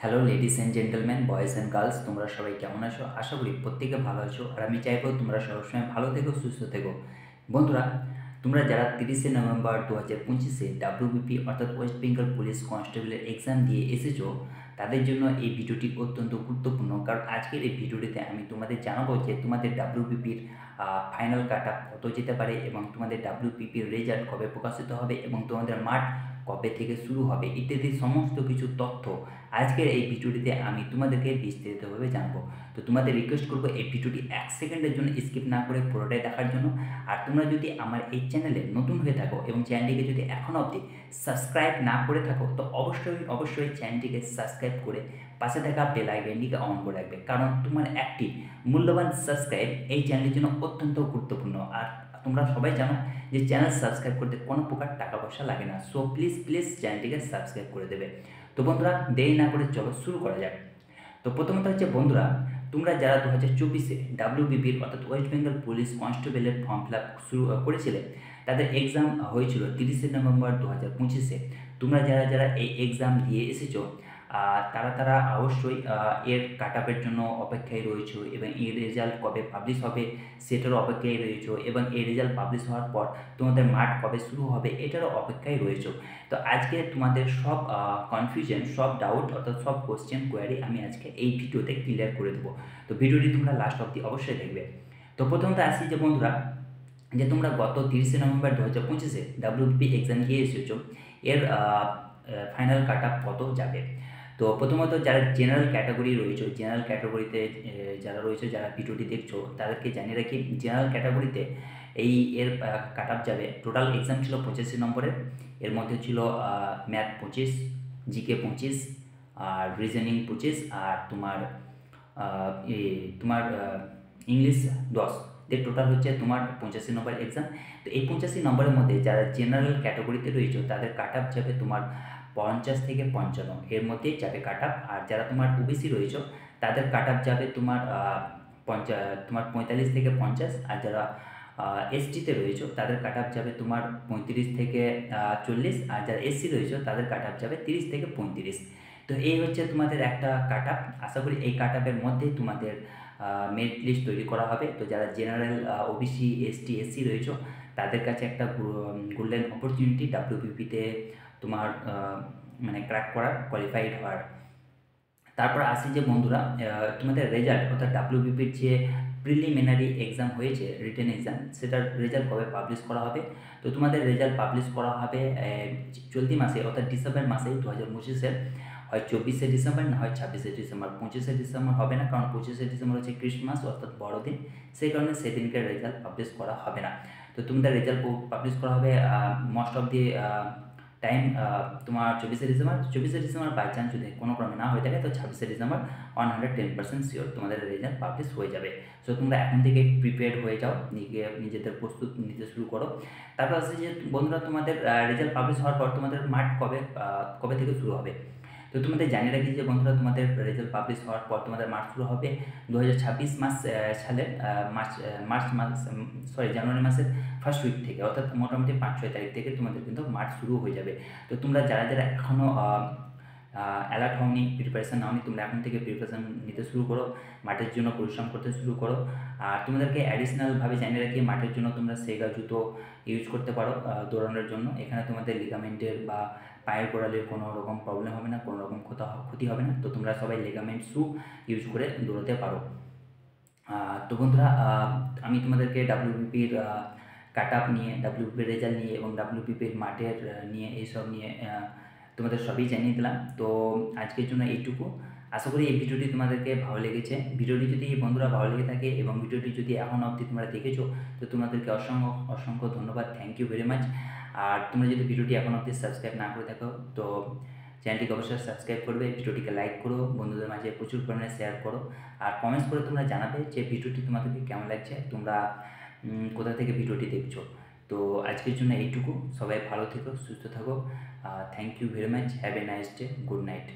Hello ladies and gentleman, boys and girls, তোমরা সবাই কেমন আছো? আশা করি প্রত্যেকে ভালো আছো। আর আমি চাইবো তোমরা সবসময় ভালো থেকো, সুস্থ থেকো। বন্ধুরা, তোমরা যারা 30শে নভেম্বর 2025-এ ডাব্লিউবিপি অর্থাৎ ওয়েস্ট বেঙ্গল পুলিশ কনস্টেবলের এক্সাম দিয়ে এসেছো, তাদের জন্য এই ভিডিওটি অত্যন্ত গুরুত্বপূর্ণ। কারণ আজকের এই ভিডিওটিতে আমি তোমাদের জানাবো যে তোমাদের ডাব্লিউবিপির ফাইনাল কাট আপ কত যেতে পারে এবং তোমাদের ডাব্লিউবিপির রেজাল্ট কবে প্রকাশিত হবে এবং তোমাদের মাঠ কবে থেকে শুরু হবে ইত্যাদি সমস্ত কিছু তথ্য আজকের এই ভিডিওটিতে আমি তোমাদেরকে বিস্তারিতভাবে জানাবো। তো তোমাদের রিকোয়েস্ট করবো এই ভিডিওটি 1 সেকেন্ডের জন্য স্কিপ না করে পুরোটাই দেখার জন্য। আর তোমরা যদি আমার এই চ্যানেলে নতুন হয়ে থাকো এবং চ্যানেলটিকে যদি এখনও অবধি সাবস্ক্রাইব না করে থাকো, তো অবশ্যই চ্যানেলটিকে সাবস্ক্রাইব করে পাশে থাকা বেল আইকনটিকে অন করে রাখবে। কারণ তোমার একটি মূল্যবান সাবস্ক্রাইব এই চ্যানেলের জন্য অত্যন্ত গুরুত্বপূর্ণ। আর তোমরা সবাই জানো যে চ্যানেল সাবস্ক্রাইব করতে কোনো প্রকার টাকা পয়সা লাগে না। সো প্লিজ চ্যানেলটিকে সাবস্ক্রাইব করে দেবে। তো বন্ধুরা, দেরি না করে চলো শুরু করা যাক। তো প্রথমত হচ্ছে বন্ধুরা, তোমরা যারা 2024-এ ডাব্লিউবিপির অর্থাৎ ওয়েস্ট বেঙ্গল পুলিশ কনস্টেবলের ফর্ম ফিল আপ শুরু করেছিলে, তাদের এক্সাম হয়েছিল 30শে নভেম্বর 2025-এ। তোমরা যারা এই এক্সাম দিয়ে এসেছো, তারা অবশ্যই এর কাট আপের জন্য অপেক্ষায় রয়েছে এবং এর রেজাল্ট কবে পাবলিশ হবে সেটারও অপেক্ষায় রয়েছে এবং এই রেজাল্ট পাবলিশ হওয়ার পর তোমাদের মাঠ কবে শুরু হবে এটারও অপেক্ষায় রয়েছে। তো আজকে তোমাদের সব কনফিউশন, সব ডাউট অর্থাৎ সব কোশ্চেন কোয়ারি আমি আজকে এই ভিডিওতে ক্লিয়ার করে দেবো। তো ভিডিওটি তোমরা লাস্ট অবধি অবশ্যই দেখবে। তো প্রথমত আসি যে বন্ধুরা, যে তোমরা গত 30শে নভেম্বর 2025-এ ডাব্লিউবিপি এক্সাম দিয়ে এসেছো, এর ফাইনাল কাট আপ কত যাবে। তো প্রথমত যারা জেনারেল ক্যাটাগরি রয়েছে, জেনারেল ক্যাটাগরিতে যারা রয়েছে, যারা ভিডিওটি দেখছো তাদেরকে জানিয়ে রাখি, জেনারেল ক্যাটাগরিতে এর কাট আপ যাবে। টোটাল এক্সাম ছিল 85 নম্বরের। এর মধ্যে ছিল ম্যাথ 25, জিকে 25, আর রিজনিং 25, আর তোমার ইংলিশ 10। টোটাল হচ্ছে তোমার 85 নম্বর এক্সাম। তো এই 85 নম্বরের মধ্যে যারা জেনারেল ক্যাটাগরিতে রয়েছে তাদের কাট আপ যাবে তোমার 50 থেকে 55, এর মধ্যেই যাবে কাট আপ। আর যারা তোমার ওবিসি রয়েছে তাদের কাট আপ যাবে তোমার 45 থেকে 50। আর যারা এসটিতে রয়েছে তাদের কাট আপ যাবে তোমার 35 থেকে 40। আর যারা এসসি রয়েছে তাদের কাট আপ যাবে 30 থেকে 35। তো এই হচ্ছে তোমাদের একটা কাট আপ। আশা করি এই কাট আপের মধ্যেই তোমাদের মেরিট লিস্ট তৈরি করা হবে। তো যারা জেনারেল, ওবিসি, এসটি, এসসি রয়েছে তাদের কাছে একটা গোল্ডেন অপরচুনিটি ডাব্লিউবিপিতে তোমার মানে ক্র্যাক করার, কোয়ালিফাইড হওয়ার। তারপর আসি যে বন্ধুরা, তোমাদের রেজাল্ট অর্থাৎ ডাব্লিউবিপির যে প্রিলিমিনারি এক্সাম হয়েছে, রিটেন এক্সাম, সেটার রেজাল্ট কবে পাবলিশ করা হবে। তো তোমাদের রেজাল্ট পাবলিশ করা হবে চলতি মাসে অর্থাৎ ডিসেম্বর মাসে 2025-এর, হয় 24শে ডিসেম্বর না হয় 26শে ডিসেম্বর। 25শে ডিসেম্বর হবে না, কারণ 25শে ডিসেম্বর হচ্ছে ক্রিসমাস অর্থাৎ বড়দিন, সেই কারণে সেদিনকে রেজাল্ট পাবলিশ করা হবে না। তো তোমাদের রেজাল্ট পাবলিশ করা হবে মোস্ট অফ দি টাইম তোমার 24শে ডিসেম্বর বাই চান্স যদি কোনো ক্রমে না হয়ে থাকে তো 26শে ডিসেম্বর 110% শিওর তোমাদের রেজাল্ট পাবলিশ হয়ে যাবে। সো তোমরা এখন থেকে প্রিপেয়ার্ড হয়ে যাও, নিজেদের প্রস্তুত নিতে শুরু করো। তারপর আছে যে বন্ধুরা, তোমাদের রেজাল্ট পাবলিশ হওয়ার পর তোমাদের মাঠ কবে থেকে শুরু হবে। তো তোমাদের জানিয়ে রাখি যে বন্ধুরা, তোমাদের রেজাল্ট পাবলিশ হওয়ার পর তোমাদের মার্চ শুরু হবে 2026 সালের জানুয়ারি মাসের ফার্স্ট উইক থেকে, অর্থাৎ মোটামুটি 5-6 তারিখ থেকে তোমাদের কিন্তু মার্চ শুরু হয়ে যাবে। তো তোমরা যারা এখনও অ্যালার্ট হওনি, প্রিপারেশান নাওনি, তোমরা এখন থেকে প্রিপারেশান নিতে শুরু করো, মাঠের জন্য পরিশ্রম করতে শুরু করো। আর তোমাদেরকে অ্যাডিশনালভাবে জানিয়ে রাখি, মাঠের জন্য তোমরা সেগা জুতো ইউজ করতে পারো দৌড়ানোর জন্য। এখানে তোমাদের লিগামেন্টের বা পায়ের গোড়ালির কোনো রকম প্রবলেম হবে না, কোনো রকম ক্ষতি হবে না। তো তোমরা সবাই লিগামেন্ট শু ইউজ করে দৌড়াতে পারো। তো বন্ধুরা, আমি তোমাদেরকে ডাব্লিউবিপির কাট আপ নিয়ে, ডাব্লিউবিপির রেজাল্ট নিয়ে এবং ডাব্লিউবিপির মাঠের নিয়ে, এইসব নিয়ে তোমাদের সবই জানিয়ে দিলাম। তো আজকের জন্য এইটুকু। আশা করি এই ভিডিওটি তোমাদেরকে ভালো লেগেছে। ভিডিওটি যদি বন্ধুরা ভালো লেগে থাকে এবং ভিডিওটি যদি এখন অবধি তোমরা দেখেছো, তো তোমাদেরকে অসংখ্য ধন্যবাদ, থ্যাংক ইউ ভেরি মাচ। আর তোমরা যদি ভিডিওটি এখন অবধি সাবস্ক্রাইব না করে থাকো তো চ্যানেলটিকে অবশ্যই সাবস্ক্রাইব করবে, ভিডিওটিকে লাইক করো, বন্ধুদের মাঝে প্রচুর পরিমাণে শেয়ার করো। আর কমেন্টস করে তোমরা জানাবে যে ভিডিওটি তোমাদেরকে কেমন লাগছে, তোমরা কোথা থেকে ভিডিওটি দেখছো। তো আজকের জন্য এইটুকু। সবাই ভালো থেকো, সুস্থ থাকো। Thank you very much, have a nice day, good night.